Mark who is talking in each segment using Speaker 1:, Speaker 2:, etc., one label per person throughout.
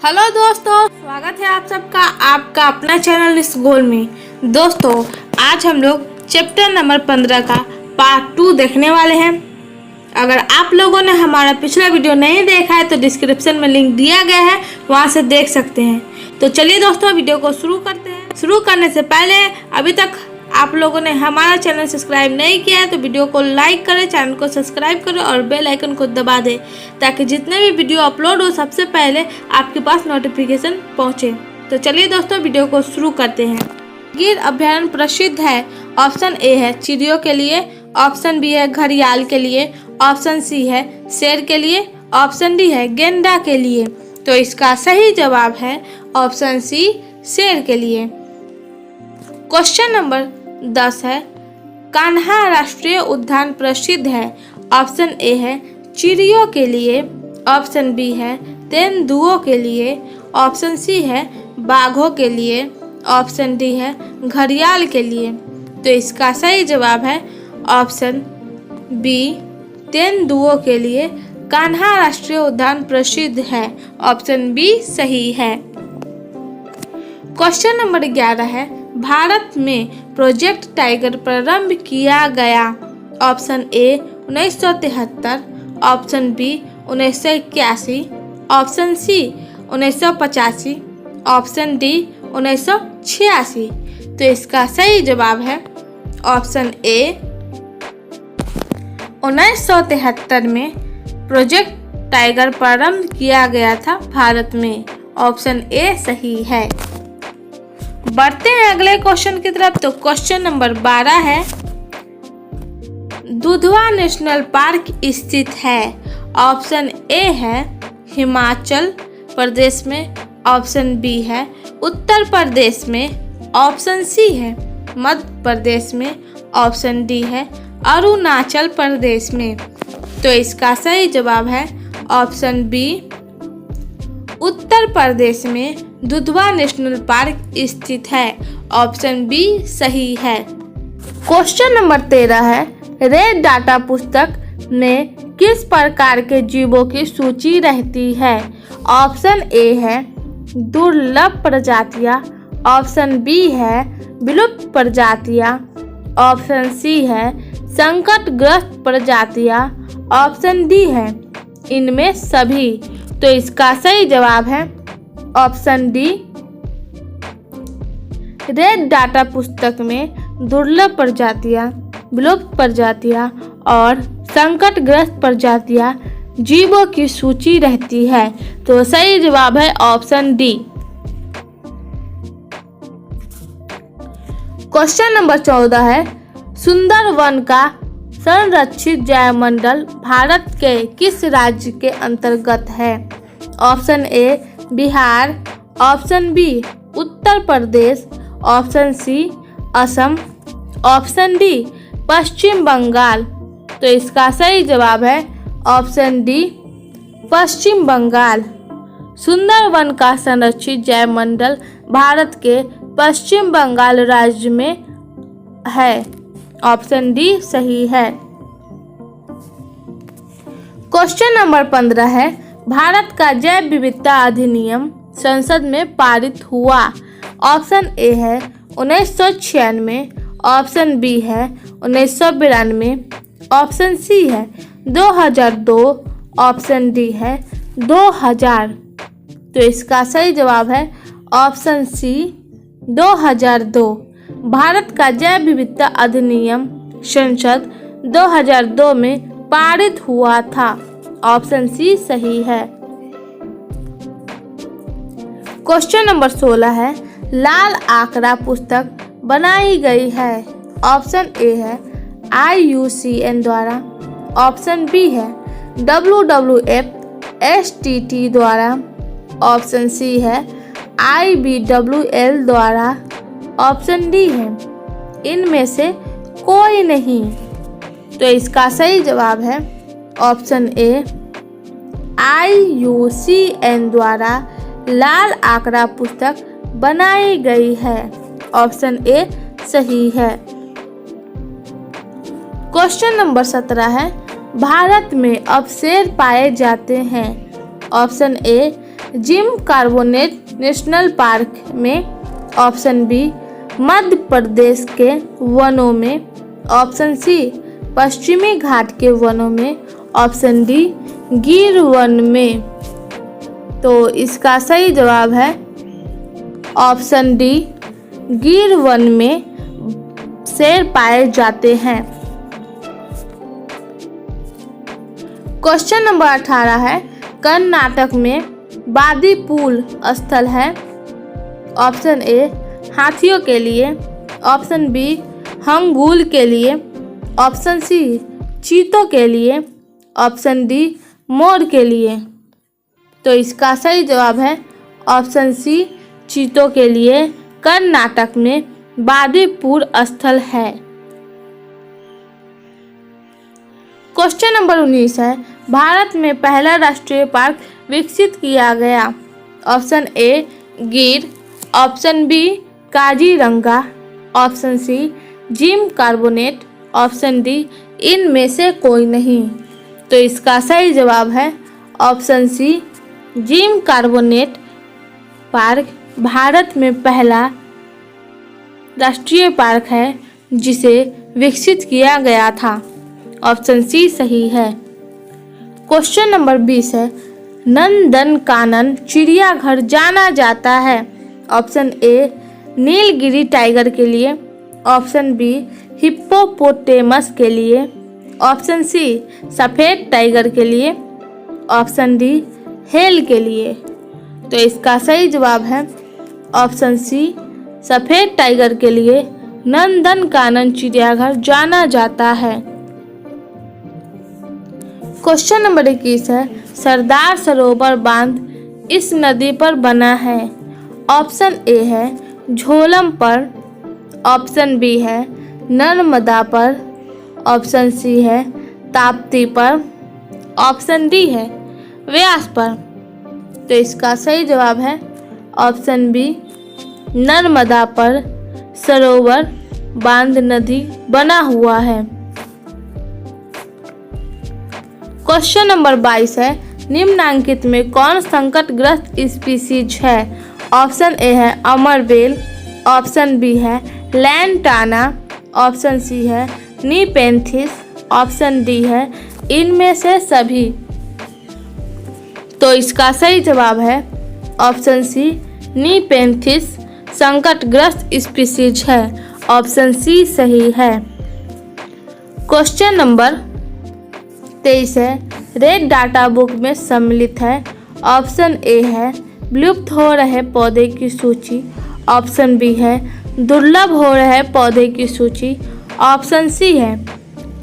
Speaker 1: Hello दोस्तों, स्वागत है आप सबका आपका अपना चैनल इस गोल में। दोस्तों, आज हम लोग चैप्टर नंबर 15 का पार्ट 2 देखने वाले हैं। अगर आप लोगों ने हमारा पिछला वीडियो नहीं देखा है तो डिस्क्रिप्शन में लिंक दिया गया है, वहां से देख सकते हैं। तो चलिए दोस्तों, वीडियो को शुरू करते हैं। शुरू करने से पहले अभी तक आप लोगों ने हमारा चैनल सब्सक्राइब नहीं किया है तो वीडियो को लाइक करें, चैनल को सब्सक्राइब करें और बेल आइकन को दबा दें ताकि जितने भी वीडियो अपलोड हो सबसे पहले आपके पास नोटिफिकेशन पहुंचे। तो चलिए दोस्तों, वीडियो को शुरू करते हैं। गिर अभयारण्य प्रसिद्ध है। ऑप्शन ए है चिड़ियों के लिए, ऑप्शन बी है घड़ियाल के लिए, ऑप्शन सी है शेर के लिए, ऑप्शन डी है गेंडा के लिए। तो इसका सही जवाब है ऑप्शन सी शेर के लिए। क्वेश्चन नंबर 10 है, कान्हा राष्ट्रीय उद्यान प्रसिद्ध है। ऑप्शन ए है चिड़ियों के लिए, ऑप्शन बी है तेंदुओं के लिए, ऑप्शन सी है बाघों के लिए, ऑप्शन डी है घड़ियाल के लिए। तो इसका सही जवाब है ऑप्शन बी तेंदुओं के लिए कान्हा राष्ट्रीय उद्यान प्रसिद्ध है। ऑप्शन बी सही है। क्वेश्चन नंबर 11 है, भारत में प्रोजेक्ट टाइगर प्रारंभ किया गया। Option A 1973, option B 1981, option C 1985, option D 1986। तो इसका सही जवाब है ऑप्शन ए 1973 में प्रोजेक्ट टाइगर प्रारंभ किया गया था भारत में। ऑप्शन ए सही है। बढ़ते हैं अगले क्वेश्चन की तरफ। तो क्वेश्चन नंबर 12 है, दुधवा नेशनल पार्क स्थित है। ऑप्शन ए है हिमाचल प्रदेश में, ऑप्शन बी है उत्तर प्रदेश में, ऑप्शन सी है मध्य प्रदेश में, ऑप्शन डी है अरुणाचल प्रदेश में। तो इसका सही जवाब है ऑप्शन बी उत्तर प्रदेश में दुधवा नेशनल पार्क स्थित है। ऑप्शन बी सही है। क्वेश्चन नंबर 13 है, रेड डाटा पुस्तक में किस प्रकार के जीवों की सूची रहती है। ऑप्शन ए है दुर्लभ प्रजातियां, ऑप्शन बी है विलुप्त प्रजातियां, ऑप्शन सी है संकटग्रस्त प्रजातियां, ऑप्शन डी है इनमें सभी। तो इसका सही जवाब है ऑप्शन डी रेड डाटा पुस्तक में दुर्लभ प्रजातियां, विलुप्त प्रजातियां और संकटग्रस्त प्रजातियां जीवों की सूची रहती है। तो सही जवाब है ऑप्शन डी। क्वेश्चन नंबर 14 है, सुंदरवन का संरक्षित जैवमंडल भारत के किस राज्य के अंतर्गत है। Option A Bihar, option B Uttar Pradesh, option C Assam, option D Paschim Bengal. तो इसका सही जवाब है ऑप्शन डी पश्चिम बंगाल। सुंदरवन का संरक्षित जैवमंडल भारत के पश्चिम बंगाल राज्य में है। ऑप्शन डी सही है। क्वेश्चन नंबर 15 है, भारत का जैव विविधता अधिनियम संसद में पारित हुआ। ऑप्शन ए है 1996, ऑप्शन बी है 1992, ऑप्शन सी है 2002, ऑप्शन डी है 2000। तो इसका सही जवाब है ऑप्शन सी 2002। भारत का जैव विविधता अधिनियम संसद 2002 में पारित हुआ था। ऑप्शन सी सही है। क्वेश्चन नंबर 16 है, लाल आंकड़ा पुस्तक बनाई गई है। ऑप्शन ए है IUCN द्वारा, ऑप्शन बी है WWF STT द्वारा, ऑप्शन सी है IBWL द्वारा, ऑप्शन डी है इनमें से कोई नहीं। तो इसका सही जवाब है ऑप्शन ए IUCN द्वारा लाल आंकड़ा पुस्तक बनाई गई है। ऑप्शन ए सही है। क्वेश्चन नंबर 17 है, भारत में अब शेर पाए जाते हैं। Option A Jim carbonate national park में, ऑप्शन बी मध्य प्रदेश के वनों में, ऑप्शन सी पश्चिमी घाट के वनों में, ऑप्शन डी गिर वन में। तो इसका सही जवाब है ऑप्शन डी गिर वन में शेर पाए जाते हैं। क्वेश्चन नंबर 18 है, कर्नाटक में बादीपुल स्थल है। ऑप्शन ए हाथियों के लिए, ऑप्शन बी हंगूल के लिए, ऑप्शन सी चीतों के लिए, ऑप्शन डी मोर के लिए। तो इसका सही जवाब है ऑप्शन सी चीतों के लिए कर्नाटक में बादीपुर स्थल है। क्वेश्चन नंबर 19 है, भारत में पहला राष्ट्रीय पार्क विकसित किया गया। Option A Gir, option B Kaziranga, option C Jim Corbett, option D इनमें से कोई नहीं। तो इसका सही जवाब है option C Jim Corbett park Bharat में पहला राष्ट्रीय पार्क है जिसे विकसित किया गया था। ऑप्शन सी सही है। क्वेश्चन नंबर 20 है, नंदनकानन चिड़ियाघर जाना जाता है। ऑप्शन ए नीलगिरी टाइगर के लिए, ऑप्शन बी हिप्पोपोटेमस के लिए, ऑप्शन सी सफ़ेद टाइगर के लिए, ऑप्शन डी हेल के लिए। तो इसका सही जवाब है ऑप्शन सी सफ़ेद टाइगर के लिए नंदनकानन चिड़ियाघर जाना जाता है। क्वेश्चन नंबर 21 है, सरदार सरोवर बांध इस नदी पर बना है। ऑप्शन ए है झोलम पर, ऑप्शन बी है नर्मदा पर, ऑप्शन सी है ताप्ती पर, ऑप्शन डी है व्यास पर। तो इसका सही जवाब है ऑप्शन बी नर्मदा पर सरोवर बांध नदी बना हुआ है। क्वेश्चन नंबर 22 है, निम्नांकित में कौन संकटग्रस्त स्पीसीज है। ऑप्शन ए है अमरबेल, ऑप्शन बी है लैंटाना, ऑप्शन सी है नीपेंथिस, ऑप्शन डी है इनमें से सभी। तो इसका सही जवाब है ऑप्शन सी नीपेंथिस संकटग्रस्त स्पीसीज है। ऑप्शन सी सही है। क्वेश्चन नंबर 23 है, रेड डाटा बुक में सम्मिलित है। ऑप्शन ए है विलुप्त हो रहे पौधे की सूची, ऑप्शन बी है दुर्लभ हो रहे पौधे की सूची, ऑप्शन सी है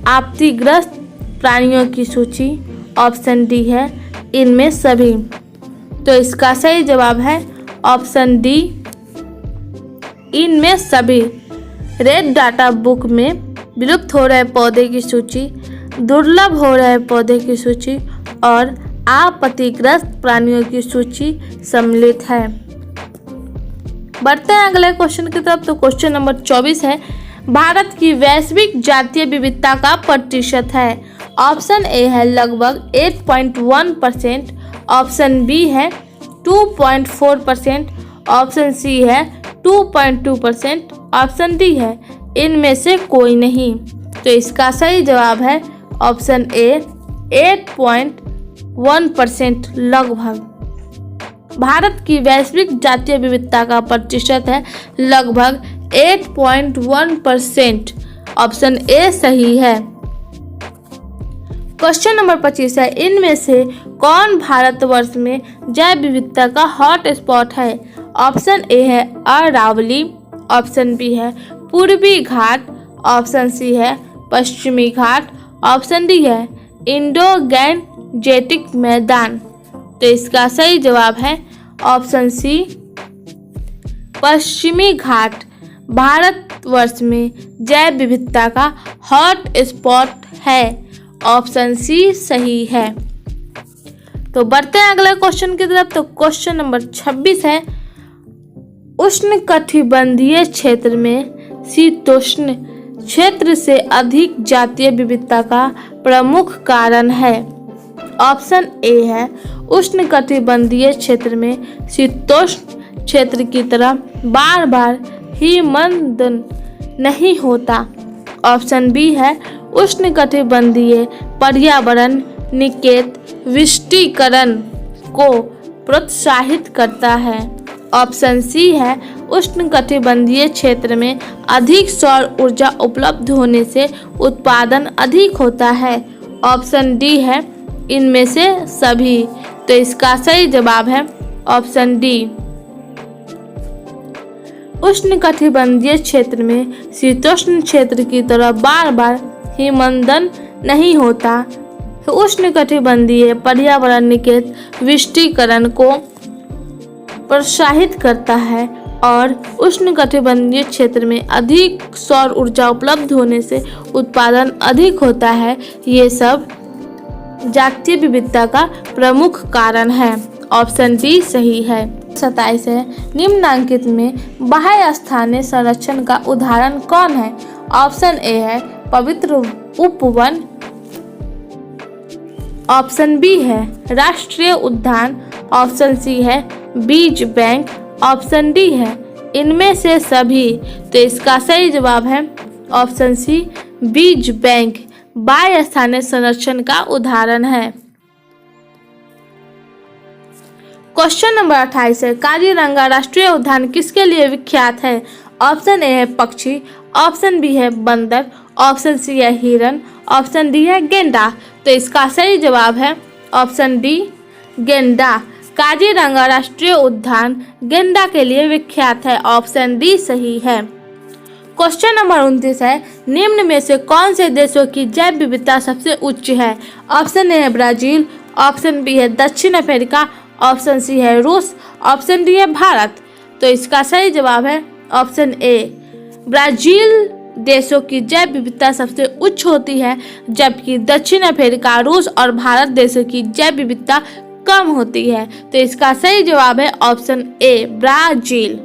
Speaker 1: आपत्तिग्रस्त प्राणियों की सूची, ऑप्शन डी है इनमें सभी। तो इसका सही जवाब है ऑप्शन डी इनमें सभी। रेड डाटा बुक में विलुप्त हो रहे पौधे की सूची, दुर्लभ हो रहे पौधे की सूची और आपत्तिग्रस्त प्राणियों की सूची सम्मिलित है। बढ़ते हैं अगले क्वेश्चन की तरफ। तो क्वेश्चन नंबर 24 है, भारत की वैश्विक जातीय विविधता का प्रतिशत है। ऑप्शन ए है लगभग 8.1%, ऑप्शन बी है 2.4%, ऑप्शन सी है 2.2%, ऑप्शन डी है इनमें से कोई नहीं। तो इसका सही जवाब है ऑप्शन ए 8.1% लगभग। भारत की वैश्विक जातीय विविधता का प्रतिशत है लगभग 8.1%। ऑप्शन ए सही है। क्वेश्चन नंबर 25 है, इनमें से कौन भारतवर्ष में जैव विविधता का हॉट स्पॉट है। ऑप्शन ए है अरावली, ऑप्शन बी है पूर्वी घाट, ऑप्शन सी है पश्चिमी घाट, ऑप्शन डी है इंडो गैंजेटिक मैदान। तो इसका सही जवाब है ऑप्शन सी पश्चिमी घाट भारतवर्ष में जैव विविधता का हॉट स्पॉट है। ऑप्शन सी सही है। तो बढ़ते हैं अगले क्वेश्चन की तरफ। तो क्वेश्चन नंबर 26 है, उष्णकटिबंधीय क्षेत्र में शीतोष्ण क्षेत्र से अधिक जातीय विविधता का प्रमुख कारण है। ऑप्शन ए है उष्णकटिबंधीय क्षेत्र में शीतोष्ण क्षेत्र की तरह बार बार हिमनदन नहीं होता। ऑप्शन बी है उष्णकटिबंधीय पर्यावरण निकेत विष्टीकरण को प्रोत्साहित करता है। ऑप्शन सी है उष्णकटिबंधीय क्षेत्र में अधिक सौर ऊर्जा उपलब्ध होने से उत्पादन अधिक होता है। ऑप्शन डी है इनमें से सभी। तो इसका सही जवाब है ऑप्शन डी। उष्णकटिबंधीय क्षेत्र में शीतोष्ण क्षेत्र की तरह बार बार हिमनदन नहीं होता। उष्णकटिबंधीय पर्यावरण निकेत विष्टीकरण को प्रोत्साहित करता है और उष्णकटिबंधीय क्षेत्र में अधिक सौर ऊर्जा उपलब्ध होने से उत्पादन अधिक होता है। ये सब जातीय विविधता का प्रमुख कारण है। ऑप्शन डी सही है। 27 है निम्नांकित में बाह्य स्थानीय संरक्षण का उदाहरण कौन है। ऑप्शन ए है पवित्र उपवन। ऑप्शन बी है राष्ट्रीय उद्यान। ऑप्शन सी है बीज बैंक। ऑप्शन डी है इनमें से सभी। तो इसका सही जवाब है ऑप्शन सी बीज बैंक बाह्य स्थानीय संरक्षण का उदाहरण है। क्वेश्चन नंबर 28 है काजीरंगा राष्ट्रीय उद्यान किसके लिए विख्यात है। ऑप्शन ए है पक्षी। ऑप्शन बी है बंदर। ऑप्शन सी है हिरन। ऑप्शन डी है गेंडा। तो इसका सही जवाब है ऑप्शन डी गेंडा। काजीरंगा राष्ट्रीय उद्यान गेंडा के लिए विख्यात है। ऑप्शन डी सही है। क्वेश्चन नंबर 29 है निम्न में से कौन से देशों की जैव विविधता सबसे उच्च है। ऑप्शन ए है ब्राजील। ऑप्शन बी है दक्षिण अफ्रीका। ऑप्शन सी है रूस। ऑप्शन डी है भारत। तो इसका सही जवाब है ऑप्शन ए ब्राजील देशों की जैव विविधता सबसे उच्च होती है, जबकि दक्षिण अफ्रीका, रूस और भारत देशों की जैव विविधता कम होती है। तो इसका सही जवाब है ऑप्शन ए ब्राजील।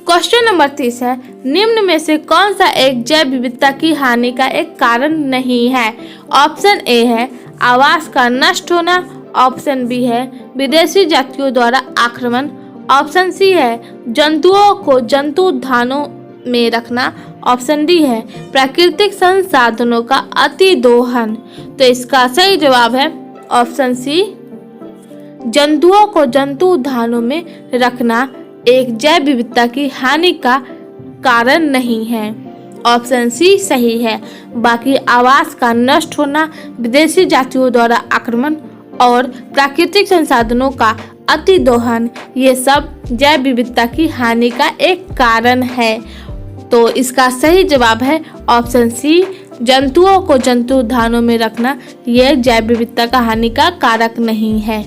Speaker 1: क्वेश्चन नंबर 30 है निम्न में से कौन सा एक जैव विविधता की हानि का एक कारण नहीं है। ऑप्शन ए है आवास का नष्ट होना। ऑप्शन बी है विदेशी जातियों द्वारा आक्रमण। ऑप्शन सी है जंतुओं को जंतु उद्यानों में रखना। ऑप्शन डी है प्राकृतिक संसाधनों का अतिदोहन। तो इसका सही जवाब है ऑप्शन सी जंतुओं को जंतु उद्यानों में रखना एक जैव विविधता की हानि का कारण नहीं है। ऑप्शन सी सही है। बाकी आवास का नष्ट होना, विदेशी जातियों द्वारा आक्रमण और प्राकृतिक संसाधनों का अतिदोहन ये सब जैव विविधता की हानि का एक कारण है। तो इसका सही जवाब है ऑप्शन सी जंतुओं को जंतु उद्यानों में रखना यह जैव विविधता का हानि का कारक नहीं है।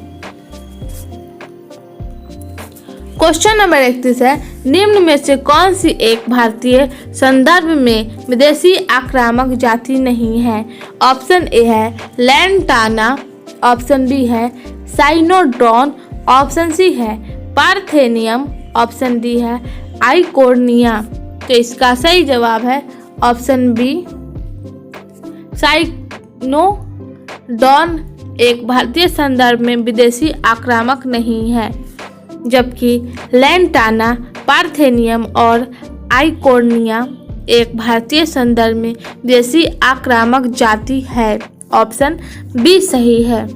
Speaker 1: क्वेश्चन नंबर 31 है निम्न में से कौन सी एक भारतीय संदर्भ में विदेशी आक्रामक जाति नहीं है। ऑप्शन ए है लैंटाना। ऑप्शन बी है साइनोडॉन। ऑप्शन सी है पार्थेनियम। ऑप्शन डी है आइकोर्निया। तो इसका सही जवाब है ऑप्शन बी साइनोडॉन एक भारतीय संदर्भ में विदेशी आक्रामक नहीं है, जबकि लैंटाना, पार्थेनियम और आइकोर्निया एक भारतीय संदर्भ में विदेशी आक्रामक जाति है। ऑप्शन बी सही है।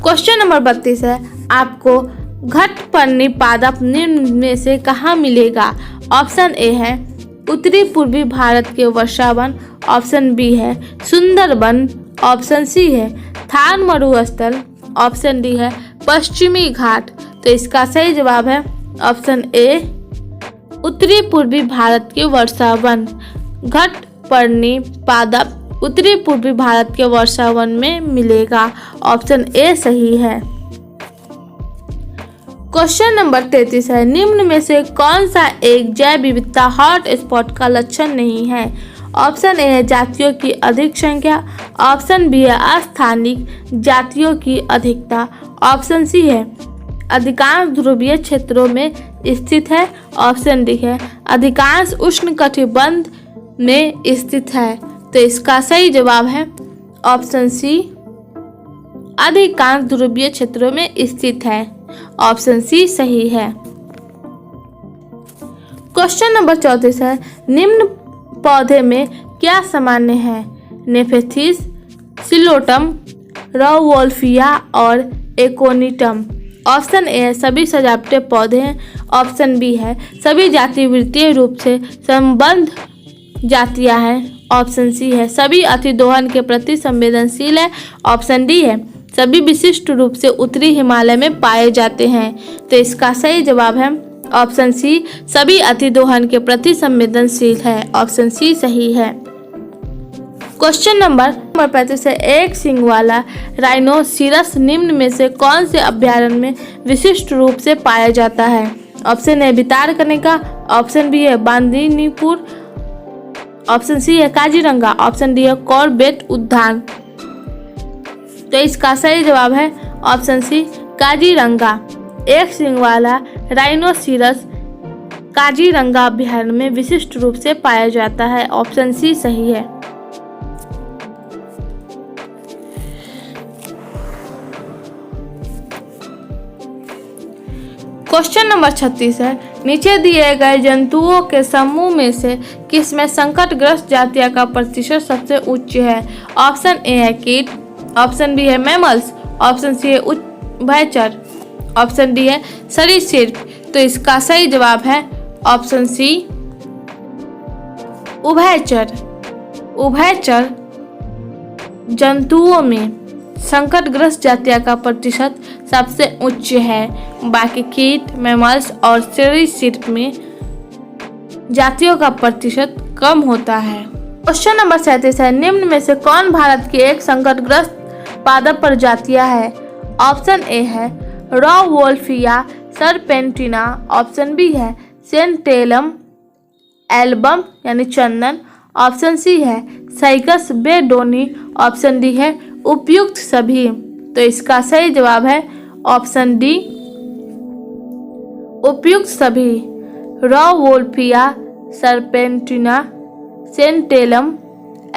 Speaker 1: क्वेश्चन नंबर 32 है आपको घटपर्णी पादप निम्न में से कहाँ मिलेगा। ऑप्शन ए है उत्तरी पूर्वी भारत के वर्षावन। ऑप्शन बी है सुंदरबन। ऑप्शन सी है थार मरुस्थल। ऑप्शन डी है पश्चिमी घाट। तो इसका सही जवाब है ऑप्शन ए उत्तरी पूर्वी भारत के वर्षावन। घटपर्णी पादप उत्तरी पूर्वी भारत के वर्षावन में मिलेगा। ऑप्शन ए सही है। क्वेश्चन नंबर 33 है निम्न में से कौन सा एक जैव विविधता हॉट स्पॉट का लक्षण नहीं है। ऑप्शन ए है जातियों की अधिक संख्या। ऑप्शन बी है अस्थानिक जातियों की अधिकता। ऑप्शन सी है अधिकांश ध्रुवीय क्षेत्रों में स्थित है। ऑप्शन डी है अधिकांश उष्णकटिबंध में स्थित है। तो इसका सही जवाब है ऑप्शन सी, अधिकांश ध्रुवीय क्षेत्रों में स्थित है। ऑप्शन सी सही है। क्वेश्चन नंबर 34 है, निम्न पौधे में क्या सामान्य है? नेफेथिस, सिलोटम, राउवोल्फिया और एकोनिटम। ऑप्शन ए है सभी सजावटी पौधे हैं। ऑप्शन बी है सभी जातिवृत्तीय रूप से संबद्ध जातियां हैं। ऑप्शन सी है सभी अतिदोहन के प्रति संवेदनशील है। ऑप्शन डी है सभी विशिष्ट रूप से उत्तरी हिमालय में पाए जाते हैं। तो इसका सही जवाब है ऑप्शन सी, सभी अतिदोहन के प्रति संवेदनशील है। ऑप्शन सी सही है। क्वेश्चन नंबर 35 है, एक सींग वाला राइनोसिरस निम्न में से कौन से अभ्यारण्य में विशिष्ट रूप से पाया जाता है? Option A Bhitarkanika, option B है बांदीपुर, ऑप्शन सी है काजीरंगा, ऑप्शन डी है कॉर्बेट उद्यान। तो इसका सही जवाब है ऑप्शन सी, काजीरंगा। एक सींग वाला राइनोसिरस काजीरंगा अभ्यारण्य में विशिष्ट रूप से पाया जाता है। ऑप्शन सी सही है। क्वेश्चन नंबर 36 है, नीचे दिए गए जंतुओं के समूह में से किसमें संकटग्रस्त जातियों का प्रतिशत सबसे उच्च है? ऑप्शन ए है कीट, ऑप्शन बी है मैमल्स, ऑप्शन सी है उभयचर, ऑप्शन डी है सरीसृप। तो इसका सही जवाब है ऑप्शन सी, उभयचर। उभयचर जंतुओं में संकटग्रस्त जातियों का प्रतिशत सबसे उच्च है। बाकी कीट, मैमल्स और सरीसृप में जातियों का प्रतिशत कम होता है। क्वेश्चन नंबर 37 है, निम्न में से कौन भारत की एक संकटग्रस्त पादप प्रजातियां है? ऑप्शन ए है राउवोल्फिया सरपेंटिना, ऑप्शन बी है सेंटेलम एल्बम यानी चंदन, ऑप्शन सी है साइकस बेडोनी, ऑप्शन डी है उपयुक्त सभी। तो इसका सही जवाब है ऑप्शन डी, उपयुक्त सभी। राउवोल्फिया सरपेंटिना, सेंटेलम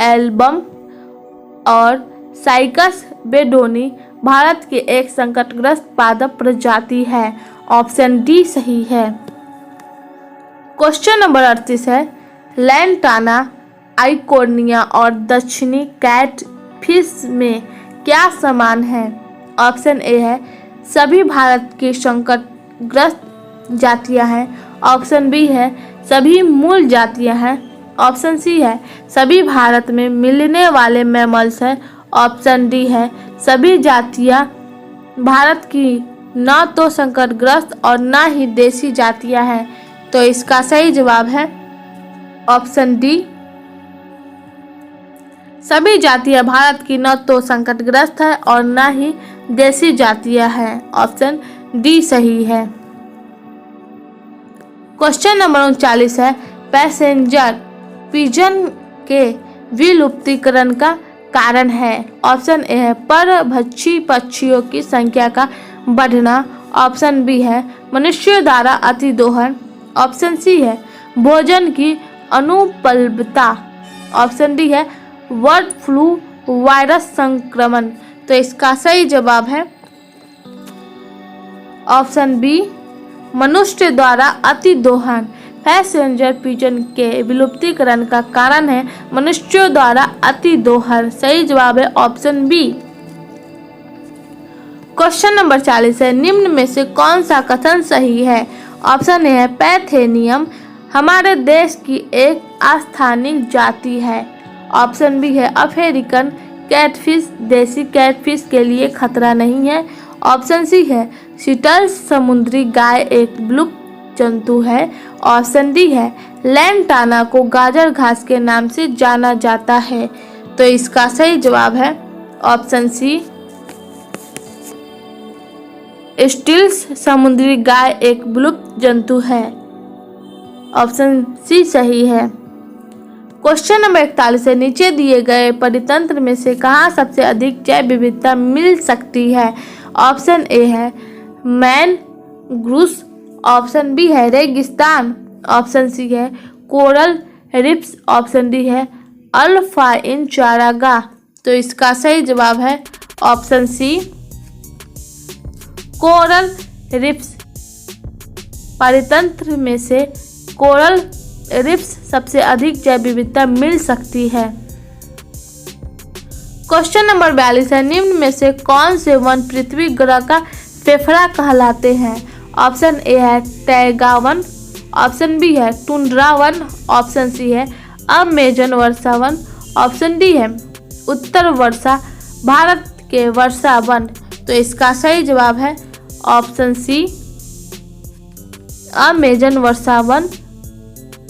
Speaker 1: एल्बम और साइकस बेडोनी भारत की एक संकटग्रस्त पादप प्रजाति है। ऑप्शन डी सही है। क्वेश्चन नंबर 38 है, लैंटाना, आइकोर्निया और दक्षिणी कैटफिश में क्या समान है? ऑप्शन ए है सभी भारत की संकटग्रस्त जातियां हैं, ऑप्शन बी है सभी मूल जातियां हैं, ऑप्शन सी है सभी भारत में मिलने वाले मैमल्स हैं, ऑप्शन डी है सभी जातियां भारत की न तो संकटग्रस्त और न ही देसी जातियां हैं। तो इसका सही जवाब है ऑप्शन डी, सभी जातियां भारत की न तो संकटग्रस्त है और न ही देसी जातियां हैं। ऑप्शन डी सही है। क्वेश्चन नंबर 39 है, पैसेंजर पिजन के विलुप्तीकरण का कारण है? ऑप्शन ए है परभक्षी पक्षियों की संख्या का बढ़ना, ऑप्शन बी है मनुष्यों द्वारा अतिदोहन, ऑप्शन सी है भोजन की अनुपलब्धता, ऑप्शन डी है बर्ड फ्लू वायरस संक्रमण। तो इसका सही जवाब है ऑप्शन बी, मनुष्य द्वारा अतिदोहन। पैसेंजर पिजन के विलुप्तीकरण का कारण है मनुष्यों द्वारा अतिदोहन। सही जवाब है ऑप्शन बी। क्वेश्चन नंबर 40 है, निम्न में से कौन सा कथन सही है? ऑप्शन ए है पैथेनियम हमारे देश की एक स्थानिक जाति है, ऑप्शन बी है अफ्रीकन कैटफिश देसी कैटफिश के लिए खतरा नहीं है, ऑप्शन सी है सीटल्स समुद्री गाय एक विलुप्त जंतु है, ऑप्शन डी है लैंटाना को गाजर घास के नाम से जाना जाता है। तो इसका सही जवाब है ऑप्शन सी, स्टिल्स समुद्री गाय एक विलुप्त जंतु है। ऑप्शन सी सही है। क्वेश्चन नंबर 41 है, नीचे दिए गए परितंत्र में से कहाँ सबसे अधिक जैव विविधता मिल सकती है? ऑप्शन ए है मैनग्रूव्स, ऑप्शन बी है रेगिस्तान, ऑप्शन सी है कोरल रीफ्स, ऑप्शन डी है अल्फा इन चारागाह। तो इसका सही जवाब है ऑप्शन सी कोरल रिफ्स। परितंत्र में से कोरल रिफ्स सबसे अधिक जैव विविधता मिल सकती है। क्वेश्चन नंबर 42 है, निम्न में से कौन से वन पृथ्वी ग्रह का फेफड़ा कहलाते हैं? ऑप्शन ए है टैगा वन, ऑप्शन बी है टुंड्रा वन, ऑप्शन सी है अमेजन वर्षा वन, ऑप्शन डी है उत्तर वर्षा भारत के वर्षा वन। तो इसका सही जवाब है ऑप्शन सी अमेजन वर्षा वन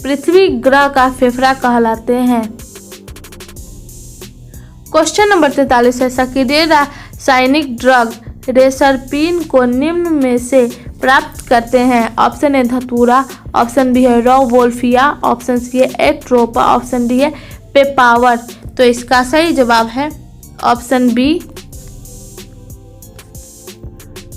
Speaker 1: पृथ्वी ग्रह का फेफड़ा कहलाते हैं। क्वेश्चन नंबर 43 है, सक्रिय रासायनिक ड्रग रेसरपीन को निम्न में से प्राप्त करते हैं? ऑप्शन ए धतूरा, ऑप्शन बी है रोवोल्फिया, ऑप्शन सी है एट्रोपा, ऑप्शन डी है पेपावर। तो इसका सही जवाब है ऑप्शन बी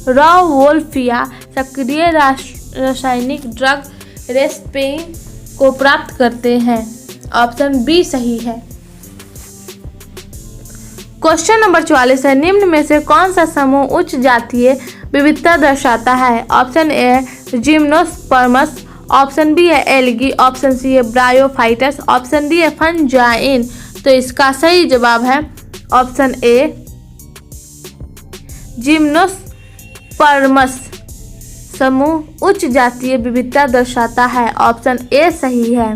Speaker 1: रोवोल्फिया सक्रिय रासायनिक ड्रग रेसरपीन को प्राप्त करते हैं। ऑप्शन बी सही है। क्वेश्चन नंबर 44 है, निम्न में से कौन सा समूह उच्च जातीय विविधता दर्शाता है? ऑप्शन ए है जिम्नोस्पर्मस, ऑप्शन बी है एल्गी, ऑप्शन सी है ब्रायोफाइटस, ऑप्शन डी है फंजाइन। तो इसका सही जवाब है ऑप्शन ए जिम्नोस्पर्मस समूह उच्च जातीय विविधता दर्शाता है। ऑप्शन ए सही है।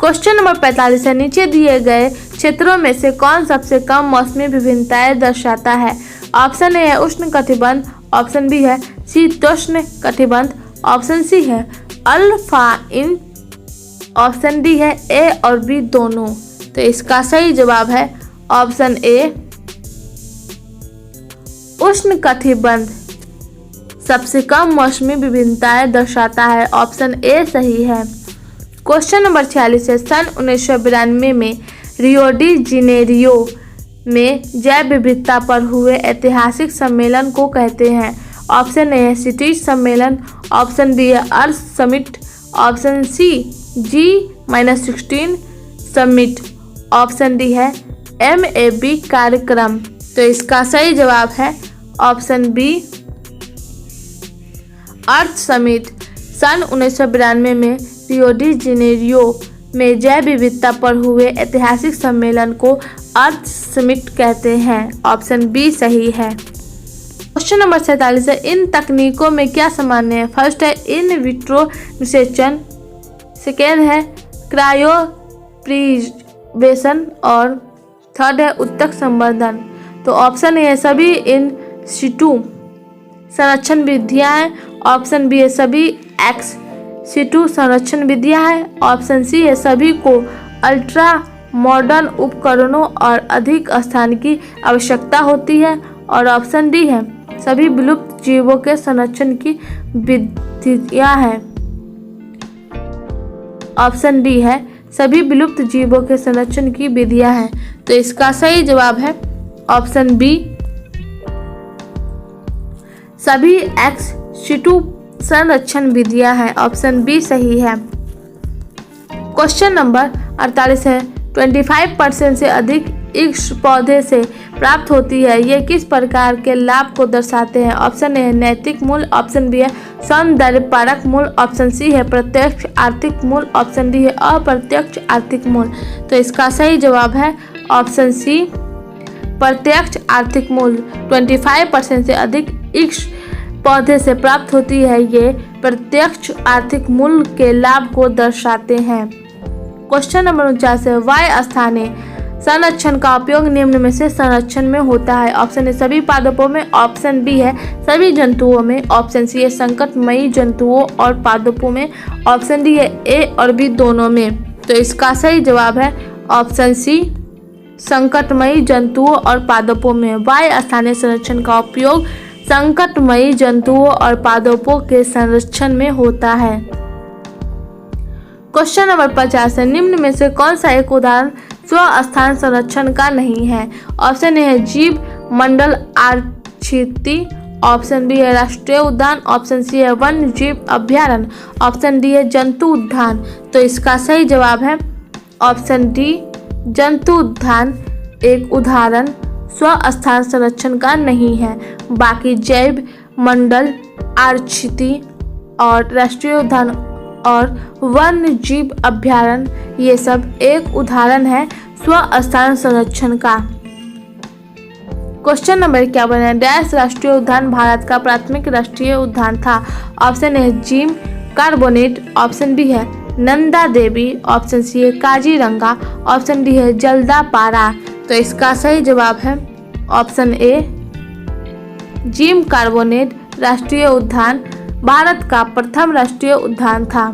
Speaker 1: क्वेश्चन नंबर 45 है, नीचे दिए गए क्षेत्रों में से कौन सबसे कम मौसमी विभिन्नताएं दर्शाता है? ऑप्शन ए है उष्ण कटिबंध, ऑप्शन बी है शीतोष्ण कटिबंध, ऑप्शन सी है अल्फा इन, ऑप्शन डी है ए और बी दोनों। तो इसका सही जवाब है ऑप्शन ए उष्ण कटिबंध सबसे कम मौसमी विभिन्नताएं दर्शाता है। ऑप्शन ए सही है। क्वेश्चन नंबर 46 है, सन 1992 में रियो डी जेनेरियो में जैव विविधता पर हुए ऐतिहासिक सम्मेलन को कहते हैं? ऑप्शन ए है सिटीज सम्मेलन, ऑप्शन बी है Earth summit, option C G-16 summit, option D है MAB कार्यक्रम। तो इसका सही जवाब है ऑप्शन बी अर्थ समिट। सन 1992 में रियो डी जेनेरियो में जैव विविधता पर हुए ऐतिहासिक सम्मेलन को अर्थ समिट कहते हैं। ऑप्शन बी सही है। क्वेश्चन नंबर 47 है, इन तकनीकों में क्या सामान्य है? फर्स्ट है इन विट्रो निषेचन, सेकेंड है क्रायोप्रिजर्वेशन और थर्ड है उत्तक संवर्धन। तो ऑप्शन ए है सभी इन सिटू संरक्षण विधियां हैं, ऑप्शन बी है सभी एक्स सिटू संरक्षण विधियां हैं, ऑप्शन सी है सभी को अल्ट्रा मॉडर्न उपकरणों और अधिक स्थान की आवश्यकता होती है, और ऑप्शन डी है सभी विलुप्त जीवों के संरक्षण की विधियां हैं। ऑप्शन डी है सभी विलुप्त जीवों के संरक्षण की विधियां हैं। तो इसका सही जवाब है ऑप्शन बी सभी एक्स सिटू संरक्षण विधियां हैं। ऑप्शन बी सही है। क्वेश्चन नंबर 48 है, 25% से अधिक ईक्ष पौधे से प्राप्त होती है, ये किस प्रकार के लाभ को दर्शाते हैं? ऑप्शन ए है नैतिक मूल्य, ऑप्शन बी है सौंदर्य परक मूल्य, ऑप्शन सी है प्रत्यक्ष आर्थिक मूल्य, ऑप्शन डी है अप्रत्यक्ष आर्थिक मूल्य। तो इसका सही जवाब है ऑप्शन सी प्रत्यक्ष आर्थिक मूल्य। 25% से अधिक ईक्ष पौधे से प्राप्त होती है, ये प्रत्यक्ष आर्थिक मूल्य के लाभ को दर्शाते हैं। क्वेश्चन नंबर 49 है, वाय स्थानीय संरक्षण का उपयोग निम्न में से संरक्षण में होता है? ऑप्शन ए सभी पादपों में, ऑप्शन बी है सभी जंतुओं में, ऑप्शन सी है संकटमयी जंतुओं और पादपों में, ऑप्शन डी है ए और बी दोनों में। तो इसका सही जवाब है ऑप्शन सी संकटमयी जंतुओं और पादपों में। वाय स्थानीय संरक्षण का उपयोग संकटमयी जंतुओं और पादपों के संरक्षण में होता है। क्वेश्चन नंबर 50 है, निम्न में से कौन सा एक उदाहरण स्वस्थान संरक्षण का नहीं है? ऑप्शन ए है जीव मंडल आरक्षिति, ऑप्शन बी है राष्ट्रीय उद्यान, ऑप्शन सी है वन्य जीव अभ्यारण्य, ऑप्शन डी है जंतु उद्यान। तो इसका सही जवाब है ऑप्शन डी जंतु उद्यान एक उदाहरण स्वस्थान संरक्षण का नहीं है। बाकी जैव मंडल, आरक्षित और राष्ट्रीय उद्यान और वन्य जीव अभयारण्य ये सब एक उदाहरण है स्वस्थान संरक्षण का। क्वेश्चन नंबर 51 है, डैश राष्ट्रीय उद्यान भारत का प्राथमिक राष्ट्रीय उद्यान था। Option A Jim Corbett, option B है नंदा देवी, ऑप्शन सी है काजीरंगा, ऑप्शन डी है जल्दापारा। तो इसका सही जवाब है ऑप्शन ए जिम कार्बोनेट राष्ट्रीय उद्यान भारत का प्रथम राष्ट्रीय उद्यान था।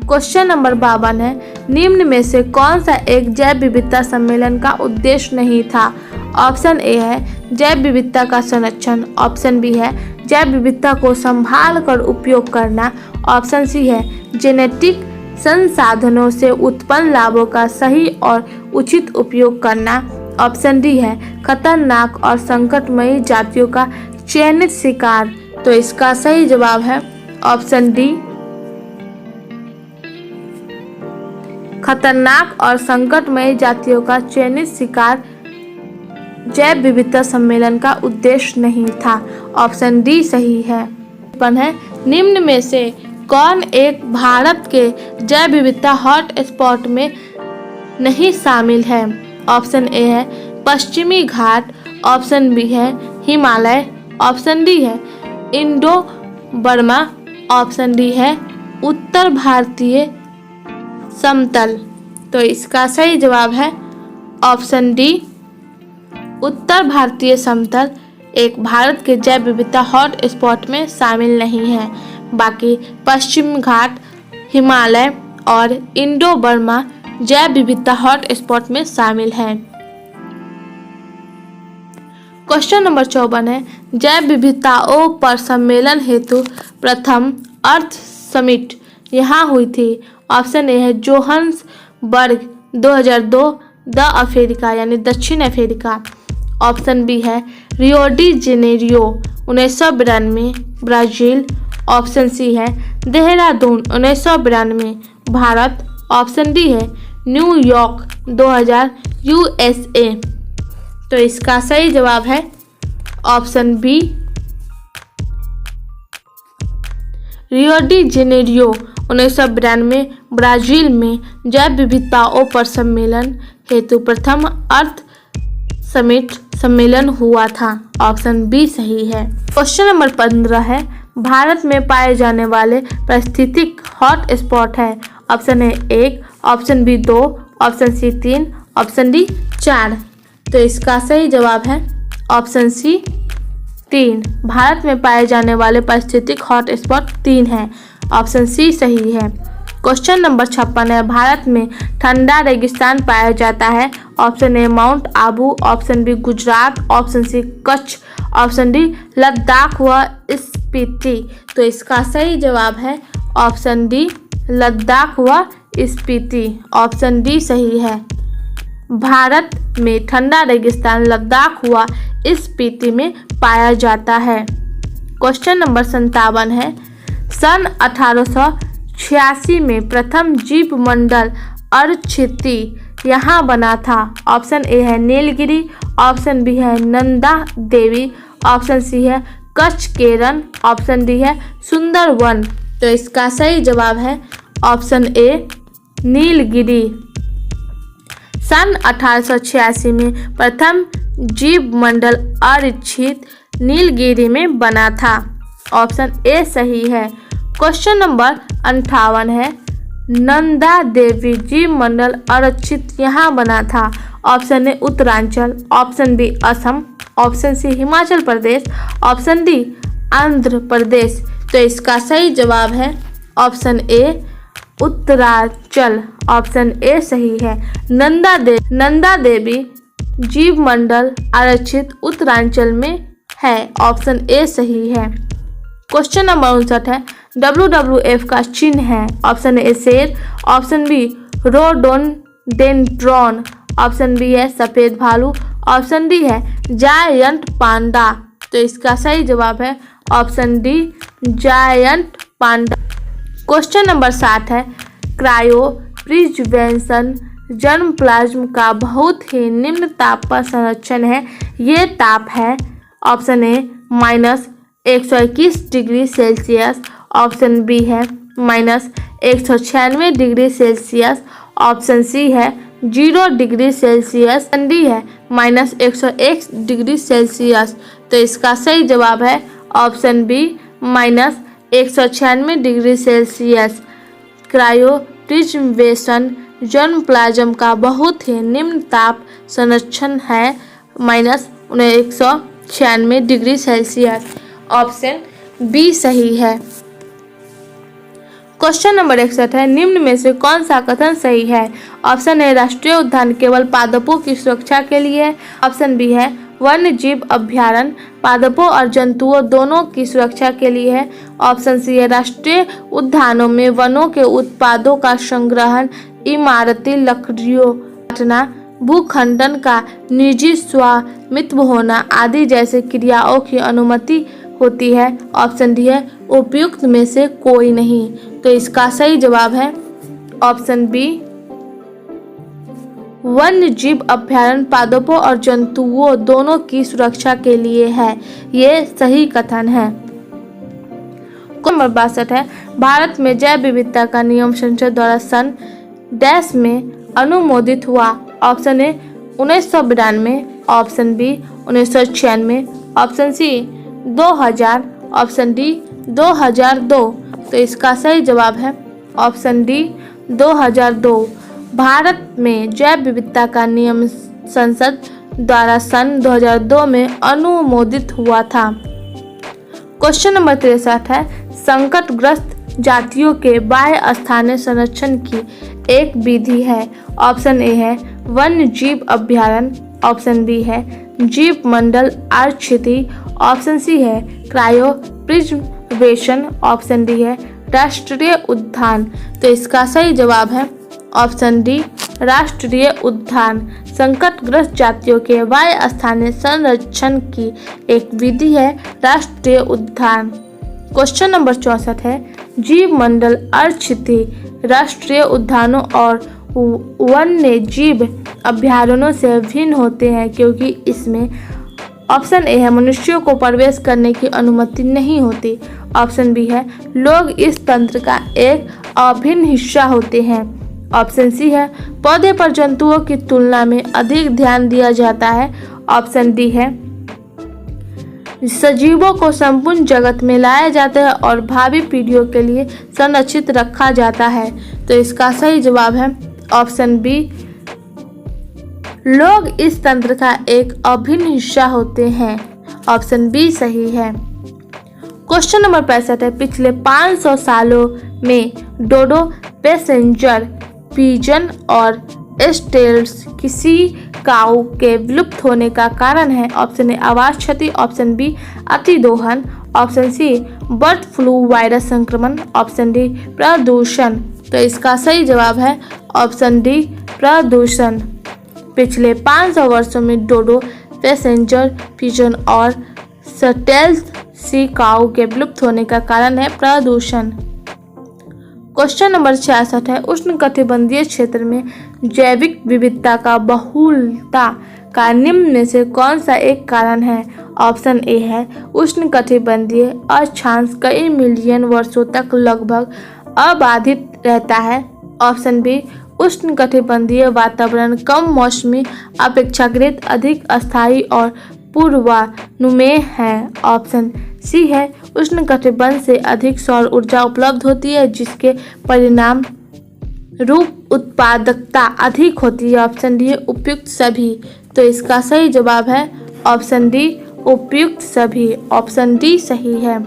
Speaker 1: क्वेश्चन नंबर 52 है, निम्न में से कौन सा एक जैव विविधता सम्मेलन का उद्देश्य नहीं था। ऑप्शन ए है जैव विविधता का संरक्षण, ऑप्शन बी है जैव विविधता को संभाल कर उपयोग करना, ऑप्शन सी है जेनेटिक संसाधनों से उत्पन्न लाभों का सही और उचित उपयोग करना, ऑप्शन डी है खतरनाक और संकटमयी जातियों का चयनित शिकार। तो इसका सही जवाब है ऑप्शन डी खतरनाक और संकटमयी जातियों का चयनित शिकार जैव विविधता सम्मेलन का उद्देश्य नहीं था। ऑप्शन डी सही है। निम्न में से कौन एक भारत के जैव विविधता हॉट स्पॉट में नहीं शामिल है। ऑप्शन ए है पश्चिमी घाट, ऑप्शन बी है हिमालय, ऑप्शन डी है इंडो बर्मा, ऑप्शन डी है उत्तर भारतीय समतल। तो इसका सही जवाब है ऑप्शन डी उत्तर भारतीय समतल एक भारत के जैव विविधता हॉट स्पॉट में शामिल नहीं है। बाकी पश्चिम घाट, हिमालय और इंडो बर्मा जैव विविधता हॉट स्पॉट में शामिल है। क्वेश्चन नंबर 54 है, जैव विविधताओं पर सम्मेलन हेतु प्रथम अर्थ समिट यहाँ हुई थी। ऑप्शन ए है जोहान्सबर्ग 2002 द अफ्रीका यानी दक्षिण अफ्रीका, ऑप्शन बी है Rio de Janeiro 1992 Brazil, option C है देहरादून 1992 भारत, ऑप्शन डी है न्यूयॉर्क 2000 USA। तो इसका सही जवाब है option B Rio de Janeiro 1992 Brazil में जैव विविधताओं पर सम्मेलन हेतु प्रथम अर्थ समिट सम्मेलन हुआ था। ऑप्शन बी सही है। क्वेश्चन नंबर 15 है, भारत में पाए जाने वाले पारिस्थितिक हॉट स्पॉट है। Option A 1, option B 2, option C 3, option D 4। तो इसका सही जवाब है ऑप्शन सी 3। भारत में पाए जाने वाले पारिस्थितिक हॉट स्पॉट 3 है। ऑप्शन सी सही है। क्वेश्चन नंबर 56 है, भारत में ठंडा रेगिस्तान पाया जाता है। Option A mount Abu, option B Gujarat, option C Kutch, option D Ladakh व स्पीति। तो इसका सही जवाब है ऑप्शन डी लद्दाख व स्पीति। ऑप्शन डी सही है। भारत में ठंडा रेगिस्तान लद्दाख व स्पीति में पाया जाता है। क्वेश्चन नंबर 57 है, सन 1886 में प्रथम जीव मंडल अरक्षिति यहाँ बना था। ऑप्शन ए है नीलगिरी, ऑप्शन बी है नंदा देवी, ऑप्शन सी है कच्छ केरन, ऑप्शन डी है सुंदरवन। तो इसका सही जवाब है ऑप्शन ए नीलगिरी। सन 1886 में प्रथम जीव मंडल आरक्षित नीलगिरी में बना था। ऑप्शन ए सही है। क्वेश्चन नंबर 58 है, नंदा देवी जीव मंडल आरक्षित यहाँ बना था। Option A Uttaranchal, option B Assam, option C Himachal Pradesh, option D Andhra Pradesh. तो इसका सही जवाब है option A Uttaranchal. Option A सही है। नंदा देवी जीव मंडल आरक्षित उत्तरांचल में है। ऑप्शन ए सही है। क्वेश्चन नंबर 59 है, WWF का चिन्ह है। ऑप्शन ए शेर, option B rhododendron, option B है सफेद भालू, ऑप्शन डी है जायंट पांडा। तो इसका सही जवाब है option D giant panda. Question number 60 है, क्रायो प्रिजर्वेशन जर्म प्लाज्म का बहुत ही निम्न ताप पर संरक्षण है। ये ताप है option A -121 degree Celsius, option B है -196 डिग्री सेल्सियस, ऑप्शन सी है 0 डिग्री सेल्सियस, डी है -101 डिग्री सेल्सियस। तो इसका सही जवाब है option B -196 degree Celsius. Cryopreservation germplasm का बहुत ही निम्न ताप संरक्षण है -196 डिग्री सेल्सियस। ऑप्शन बी सही है। क्वेश्चन नंबर 61 है, निम्न में से कौन सा कथन सही है? ऑप्शन ए राष्ट्रीय उद्यान केवल पादपों की सुरक्षा के लिए है, ऑप्शन बी है वन्य जीव अभ्यारण्य पादपों और जंतुओं दोनों की सुरक्षा के लिए है, ऑप्शन सी है राष्ट्रीय उद्यानों में वनों के उत्पादों का संग्रहण, इमारती लकड़ियों काटना, भूखंडन का निजी स्वामित्व होना आदि जैसे क्रियाओं की अनुमति होती है, ऑप्शन डी है उपयुक्त में से कोई नहीं। तो इसका सही जवाब है ऑप्शन बी वन्य जीव अभ्यारण्य पादपों और जंतुओं दोनों की सुरक्षा के लिए है। ये सही कथन है। नंबर 62 है, भारत में जैव विविधता का नियम संसद द्वारा सन डैश में अनुमोदित हुआ, option A 1992, option B 1996, option C 2000, option D 2002। तो इसका सही जवाब है ऑप्शन डी 2002। भारत में जैव विविधता का नियम संसद द्वारा सन 2002 में अनुमोदित हुआ था। क्वेश्चन नंबर 63 है, संकटग्रस्त जातियों के बाह्य स्थानीय संरक्षण की एक विधि है, ऑप्शन ए है वन्य जीव अभ्यारण्य, ऑप्शन बी है जीव मंडल आरक्षिति, ऑप्शन सी है क्रायोप्रिजर्वेशन, ऑप्शन डी है राष्ट्रीय उद्यान। तो इसका सही जवाब है ऑप्शन डी राष्ट्रीय उद्यान। संकटग्रस्त जातियों के बाह्य स्थानीय संरक्षण की एक विधि है राष्ट्रीय उद्यान। क्वेश्चन नंबर 64 है, जीव मंडल आरक्षिति राष्ट्रीय उद्यानों और वन्य जीव अभ्यारण्यों से भिन्न होते हैं क्योंकि इसमें ऑप्शन ए है मनुष्यों को प्रवेश करने की अनुमति नहीं होती, ऑप्शन बी है लोग इस तंत्र का एक अभिन्न हिस्सा होते हैं, ऑप्शन सी है पौधे पर जंतुओं की तुलना में अधिक ध्यान दिया जाता है, ऑप्शन डी है सजीवों को संपूर्ण जगत में लाया जाता है और भावी पीढ़ियों के लिए संरक्षित रखा जाता है। तो इसका सही जवाब है ऑप्शन बी लोग इस तंत्र का एक अभिन्न हिस्सा होते हैं, ऑप्शन बी सही है। क्वेश्चन नंबर 65 है, पिछले 500 सालों में डोडो पैसेंजर पिजन और एस्टेल्स किसी काऊ के विलुप्त होने का कारण है, ऑप्शन ए आवाज क्षति, ऑप्शन बी अतिदोहन, option C bird flu virus संक्रमण, ऑप्शन डी प्रदूषण। तो इसका सही जवाब है ऑप्शन डी प्रदूषण। पिछले 500 वर्षों में डोडो पैसेंजर पिजन और स्टेल्स सी काऊ के विलुप्त होने का कारण है प्रदूषण। क्वेश्चन नंबर 66 है, उष्णकटिबंधीय क्षेत्र में जैविक विविधता का बहुलता का निम्न में से कौन सा एक कारण है, ऑप्शन ए है उष्णकटिबंधीय अक्षांश कई मिलियन वर्षों तक लगभग अबाधित रहता है, ऑप्शन बी उष्णकटिबंधीय वातावरण कम मौसमी अपेक्षाकृत अधिक अस्थायी और पूर्वानुमेय है, ऑप्शन सी है उष्णकटिबंध से अधिक सौर ऊर्जा उपलब्ध होती है जिसके परिणाम रूप उत्पादकता अधिक होती है, ऑप्शन डी उपयुक्त सभी। तो इसका सही जवाब है ऑप्शन डी उपयुक्त सभी, ऑप्शन डी सही है।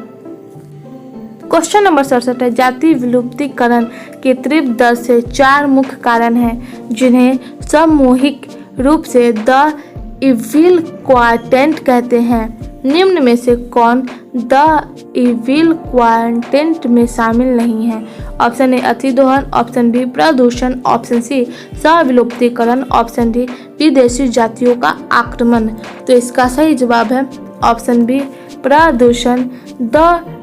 Speaker 1: क्वेश्चन नंबर 67 है, जाति विलुप्तीकरण की तीव्र दर से 4 मुख्य कारण हैं जिन्हें सामूहिक रूप से द इविल क्वाड्रेंट कहते हैं। निम्न में से कौन द इविल क्वाड्रेंट में शामिल नहीं है, ऑप्शन ए अतिदोहन, ऑप्शन बी प्रदूषण, ऑप्शन सी सह-विलुप्तीकरण, ऑप्शन डी विदेशी जातियों का आक्रमण। तो इसका सही जवाब है ऑप्शन बी प्रदूषण। द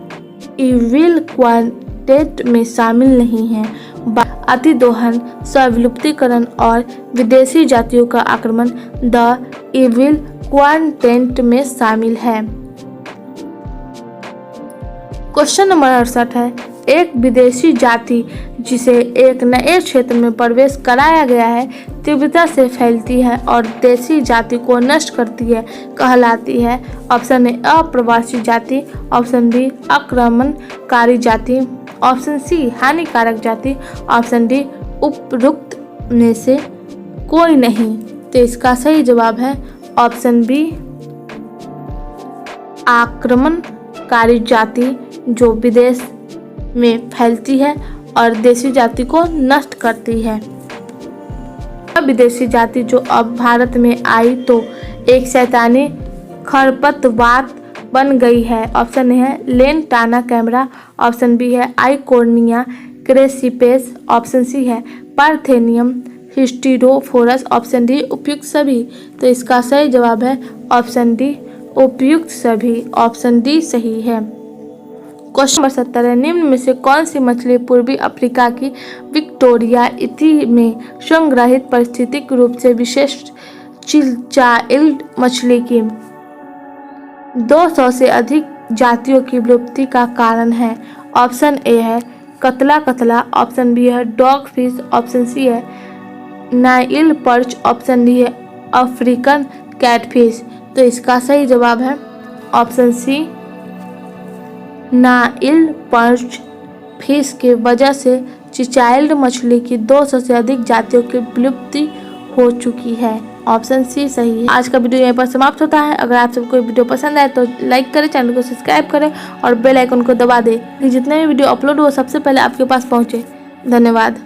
Speaker 1: इविल क्वाड्रेंट में शामिल नहीं है। अतिदोहन, स्व-विलुप्तीकरण और विदेशी जातियों का आक्रमण द इविल क्वाड्रेंट में शामिल है। क्वेश्चन नंबर 68 है, एक विदेशी जाति जिसे एक नए क्षेत्र में प्रवेश कराया गया है तीव्रता से फैलती है और देशी जाति को नष्ट करती है कहलाती है। ऑप्शन ए अप्रवासी जाति, ऑप्शन बी आक्रमणकारी जाति, ऑप्शन सी हानिकारक जाति, ऑप्शन डी उपरोक्त में से कोई नहीं। तो इसका सही जवाब है ऑप्शन बी आक्रमणकारी जाति, जो विदेश में फैलती है और देशी जाति को नष्ट करती है। अब विदेशी जाति जो अब भारत में आई तो एक शैतानी खरपतवार बन गई है। ऑप्शन ए है लेंटाना कैमरा, ऑप्शन बी है आइकोर्निया क्रेसिपेस, ऑप्शन सी है पार्थेनियम हिस्टीरोफोरस, ऑप्शन डी उपयुक्त सभी। तो इसका सही जवाब है ऑप्शन डी उपयुक्त सभी, ऑप्शन डी सही है। क्वेश्चन नंबर 70 है, निम्न में से कौन सी मछली पूर्वी अफ्रीका की विक्टोरिया इति में संग्रहित पारिस्थितिक रूप से विशिष्ट चिल्चाइल्ड मछली की 200 से अधिक जातियों की विलुप्ति का कारण है। ऑप्शन ए है कतला कतला, ऑप्शन बी है डॉग फिश, ऑप्शन सी है नाइल पर्च, ऑप्शन डी है अफ्रीकन कैटफिश। तो इसका सही जवाब है option C Nile perch fish के वजह से चिल्चाइल्ड मछली की 200 से अधिक जातियों की विलुप्ति हो चुकी है। ऑप्शन सी सही है। आज का वीडियो यहीं पर समाप्त होता है। अगर आप सबको वीडियो पसंद आए तो लाइक करें, चैनल को सब्सक्राइब करें और बेल आइकन को दबा दें कि जितने भी वीडियो अपलोड हो सबसे पहले आपके पास पहुंचे। धन्यवाद।